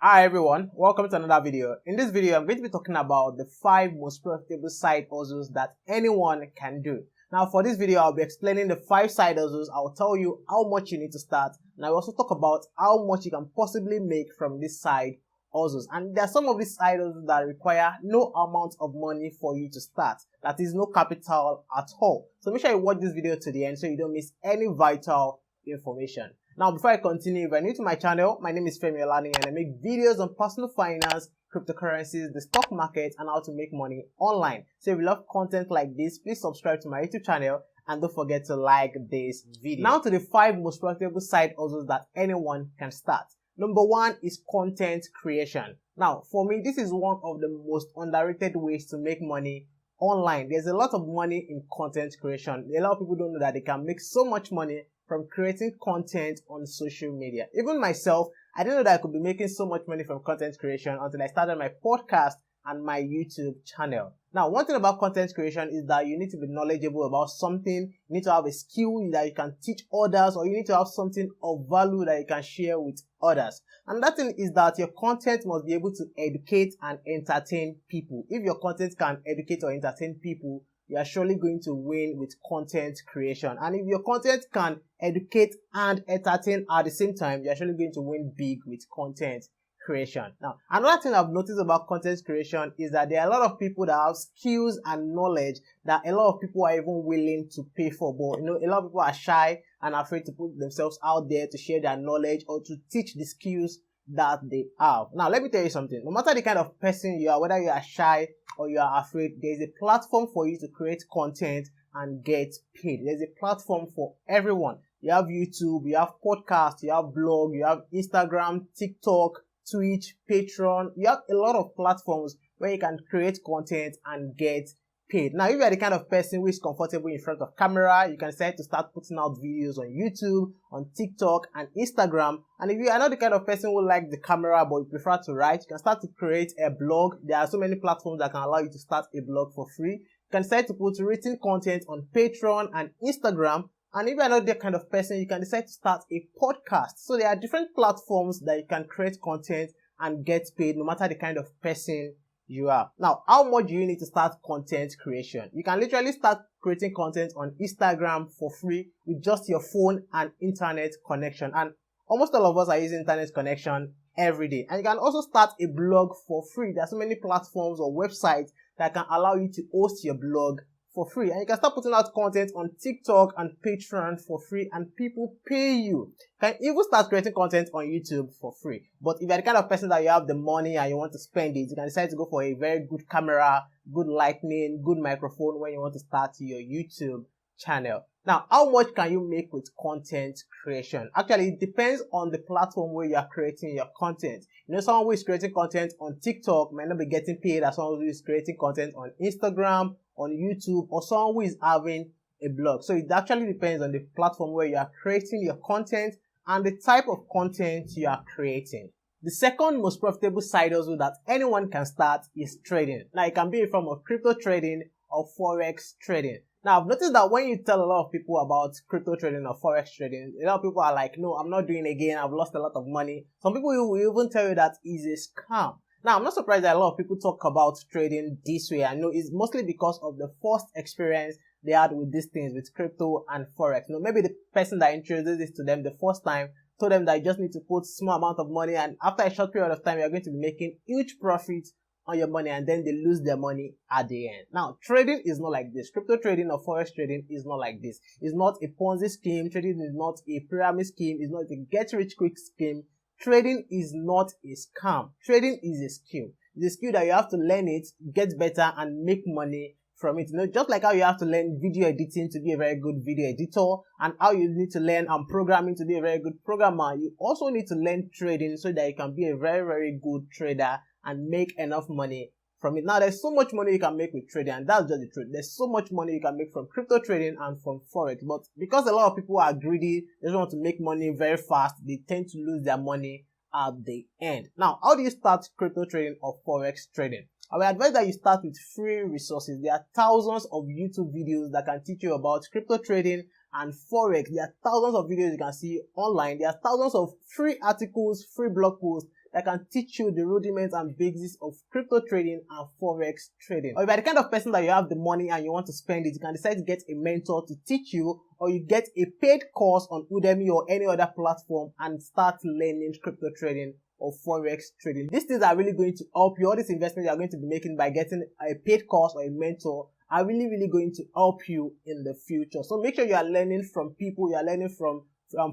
Hi everyone, welcome to another video. In this video, I'm going to be talking about the 5 most profitable side hustles that anyone can do. Now for this video, I'll be explaining the 5 side hustles. I'll tell you how much you need to start, and I'll also talk about how much you can possibly make from these side hustles. And there are some of these side hustles that require no amount of money for you to start. That is no capital at all. So make sure you watch this video to the end so you don't miss any vital information. Now, before I continue, if you're new to my channel, my name is Femi Olaniyan and I make videos on personal finance, cryptocurrencies, the stock market, and how to make money online. So if you love content like this, please subscribe to my YouTube channel and don't forget to like this video. Now to the 5 most profitable side hustles that anyone can start. Number 1 is content creation. Now, for me, this is one of the most underrated ways to make money online. There's a lot of money in content creation. A lot of people don't know that they can make so much money from creating content on social media. Even myself, I didn't know that I could be making so much money from content creation until I started my podcast and my YouTube channel. Now, one thing about content creation is that you need to be knowledgeable about something. You need to have a skill that you can teach others, or you need to have something of value that you can share with others. And that thing is that your content must be able to educate and entertain people. If your content can educate or entertain people, you are surely going to win with content creation. And if your content can educate and entertain at the same time, you're surely going to win big with content creation. Now, another thing I've noticed about content creation is that there are a lot of people that have skills and knowledge that a lot of people are even willing to pay for. But a lot of people are shy and afraid to put themselves out there to share their knowledge or to teach the skills that they have. Now, let me tell you something. No matter the kind of person you are, whether you are shy or you are afraid, there is a platform for you to create content and get paid. There's a platform for everyone. You have YouTube, you have podcasts, you have blog, you have Instagram, TikTok, Twitch, Patreon. You have a lot of platforms where you can create content and get paid. Now, if you are the kind of person who is comfortable in front of camera, you can decide to start putting out videos on YouTube, on TikTok, and Instagram. And if you are not the kind of person who likes the camera but you prefer to write, you can start to create a blog. There are so many platforms that can allow you to start a blog for free. You can decide to put written content on Patreon and Instagram. And if you are not that kind of person, you can decide to start a podcast. So there are different platforms that you can create content and get paid no matter the kind of person you are. Now, how much do you need to start content creation? You can literally start creating content on Instagram for free with just your phone and internet connection. And almost all of us are using internet connection every day. And you can also start a blog for free. There are so many platforms or websites that can allow you to host your blog for free. And you can start putting out content on TikTok and Patreon for free and people pay you. You can even start creating content on YouTube for free. But if you're the kind of person that you have the money and you want to spend it, you can decide to go for a very good camera, good lighting, good microphone when you want to start your YouTube channel. Now, how much can you make with content creation? Actually, it depends on the platform where you are creating your content. Someone who is creating content on TikTok might not be getting paid as someone who is creating content on Instagram, on YouTube, or someone who is having a blog. So it actually depends on the platform where you are creating your content and the type of content you are creating. The second most profitable side hustle that anyone can start is trading. Now, it can be in form of crypto trading or forex trading. Now, I've noticed that when you tell a lot of people about crypto trading or forex trading, a lot of people are like, no, I'm not doing it again. I've lost a lot of money. Some people will even tell you that it's a scam. Now, I'm not surprised that a lot of people talk about trading this way. I know it's mostly because of the first experience they had with these things, with crypto and forex. Maybe the person that introduced this to them the first time told them that you just need to put small amount of money, and after a short period of time, you're going to be making huge profits on your money, and then they lose their money at the end. Now, trading is not like this. Crypto trading or forex trading is not like this. It's not a Ponzi scheme. Trading is not a pyramid scheme. It's not a get-rich-quick scheme. Trading is not a scam. Trading is a skill. It's a skill that you have to learn it, get better, and make money from it. Just like how you have to learn video editing to be a very good video editor, and how you need to learn programming to be a very good programmer, you also need to learn trading so that you can be a very, very good trader and make enough money from it. Now, there's so much money you can make with trading, and that's just the truth. There's so much money you can make from crypto trading and from forex. But because a lot of people are greedy, they just want to make money very fast, they tend to lose their money at the end. Now, how do you start crypto trading or forex trading? I will advise that you start with free resources. There are thousands of YouTube videos that can teach you about crypto trading and forex. There are thousands of videos you can see online. There are thousands of free articles, free blog posts that can teach you the rudiments and basics of crypto trading and forex trading. Or if you're the kind of person that you have the money and you want to spend it, you can decide to get a mentor to teach you, or you get a paid course on Udemy or any other platform and start learning crypto trading or forex trading. These things are really going to help you. All these investments you are going to be making by getting a paid course or a mentor are really going to help you in the future. So make sure you are learning from people, you are learning from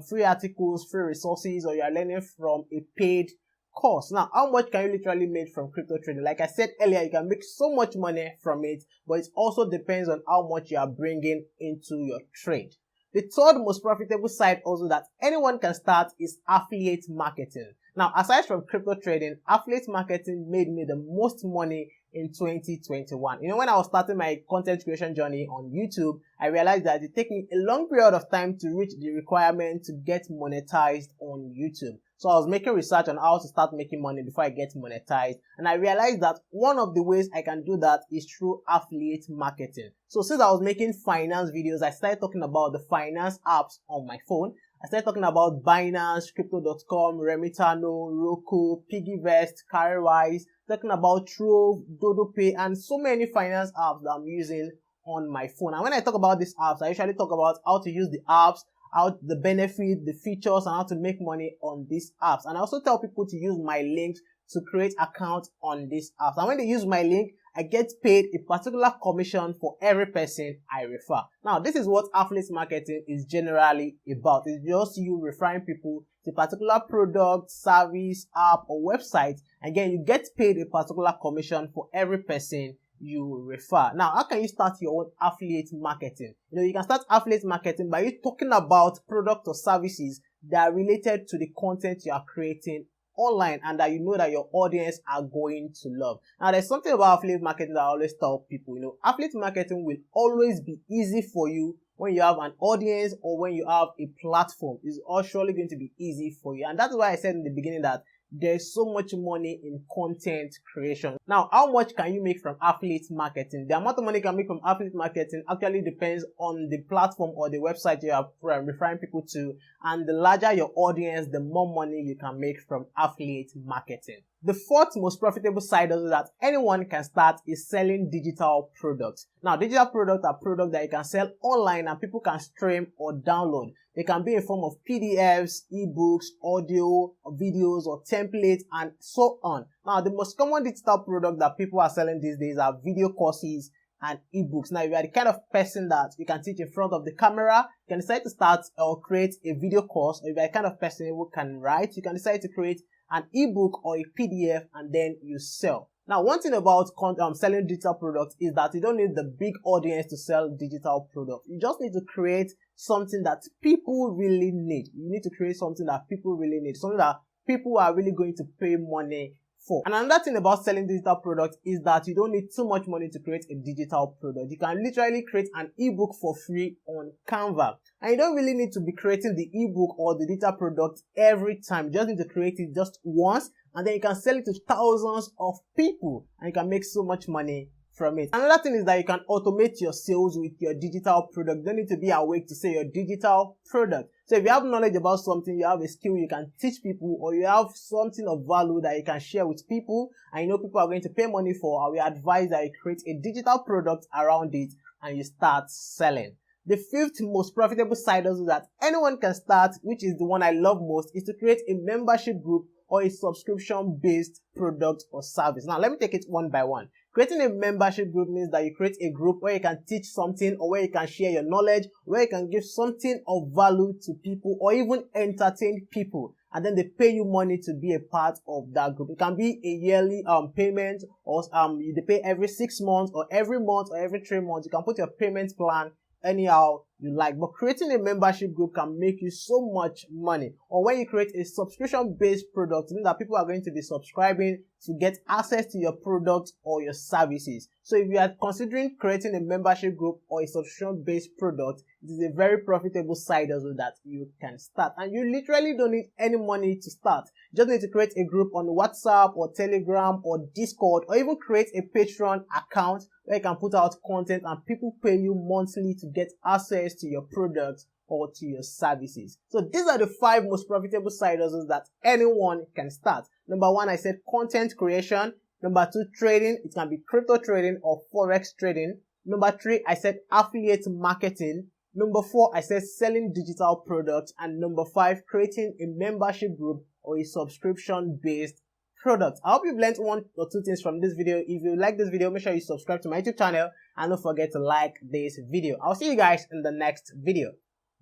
free articles, free resources, or you are learning from a paid course. Now, how much can you literally make from crypto trading? Like I said earlier, you can make so much money from it, but it also depends on how much you are bringing into your trade. The third most profitable side also that anyone can start is affiliate marketing. Now, aside from crypto trading, affiliate marketing made me the most money in 2021. You know, when I was starting my content creation journey on YouTube, I realized that it takes me a long period of time to reach the requirement to get monetized on YouTube. So I was making research on how to start making money before I get monetized. And I realized that one of the ways I can do that is through affiliate marketing. So since I was making finance videos, I started talking about the finance apps on my phone. I started talking about Binance, Crypto.com, Remitano, Roku, Piggyvest, Carrywise, talking about Trove, DodoPay, and so many finance apps that I'm using on my phone. And when I talk about these apps, I usually talk about how to use the apps, how the benefit, the features, and how to make money on these apps. And I also tell people to use my links to create accounts on these apps. And when they use my link, I get paid a particular commission for every person I refer. Now, this is what affiliate marketing is generally about. It's just you referring people to a particular product, service, app, or website. Again, you get paid a particular commission for every person you refer. Now, how can you start your own affiliate marketing? You know, you can start affiliate marketing by you talking about products or services that are related to the content you are creating online and that you know that your audience are going to love. Now, there's something about affiliate marketing that I always tell people, you know, affiliate marketing will always be easy for you when you have an audience or when you have a platform. It's all surely going to be easy for you. And that's why I said in the beginning that there's so much money in content creation. Now, how much can you make from affiliate marketing? The amount of money you can make from affiliate marketing actually depends on the platform or the website you are referring people to. And the larger your audience, the more money you can make from affiliate marketing. The fourth most profitable side hustle that anyone can start is selling digital products. Now, digital products are products that you can sell online and people can stream or download. They can be in form of PDFs, ebooks, audio, videos, or templates, and so on. Now, the most common digital product that people are selling these days are video courses and ebooks. Now, if you are the kind of person that you can teach in front of the camera, you can decide to start or create a video course. Or if you are the kind of person who can write, you can decide to create an ebook or a PDF and then you sell. Now, one thing about selling digital products is that you don't need the big audience to sell digital products. You just need to create something that people really need. You need to create something that people really need, something that people are really going to pay money for. And another thing about selling digital products is that you don't need too much money to create a digital product. You can literally create an ebook for free on Canva. And you don't really need to be creating the ebook or the digital product every time. You just need to create it just once and then you can sell it to thousands of people and you can make so much money from it. Another thing is that you can automate your sales with your digital product. You don't need to be awake to sell your digital product. So if you have knowledge about something, you have a skill you can teach people, or you have something of value that you can share with people and you know people are going to pay money for, I will advise that you create a digital product around it and you start selling. The fifth most profitable side hustle that anyone can start, which is the one I love most, is to create a membership group or a subscription-based product or service. Now, let me take it one by one. Creating a membership group means that you create a group where you can teach something or where you can share your knowledge, where you can give something of value to people or even entertain people. And then they pay you money to be a part of that group. It can be a yearly payment, or they pay every 6 months or every month or every 3 months. You can put your payment plan anyhow you like, but creating a membership group can make you so much money. Or when you create a subscription-based product, it means that people are going to be subscribing to get access to your product or your services. So if you are considering creating a membership group or a subscription-based product, it is a very profitable side hustle that you can start. And you literally don't need any money to start. You just need to create a group on WhatsApp or Telegram or Discord, or even create a Patreon account where you can put out content and people pay you monthly to get access to your products or to your services. So these are the 5 most profitable side hustles that anyone can start. Number 1, I said content creation. Number 2, trading. It can be crypto trading or forex trading. Number 3, I said affiliate marketing. Number 4, I said selling digital products. And number 5, creating a membership group or a subscription-based product. I hope you've learned 1 or 2 things from this video. If you like this video, make sure you subscribe to my YouTube channel and don't forget to like this video. I'll see you guys in the next video.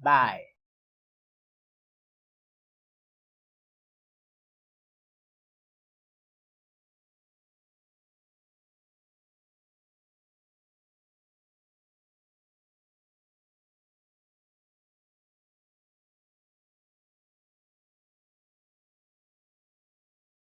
Bye.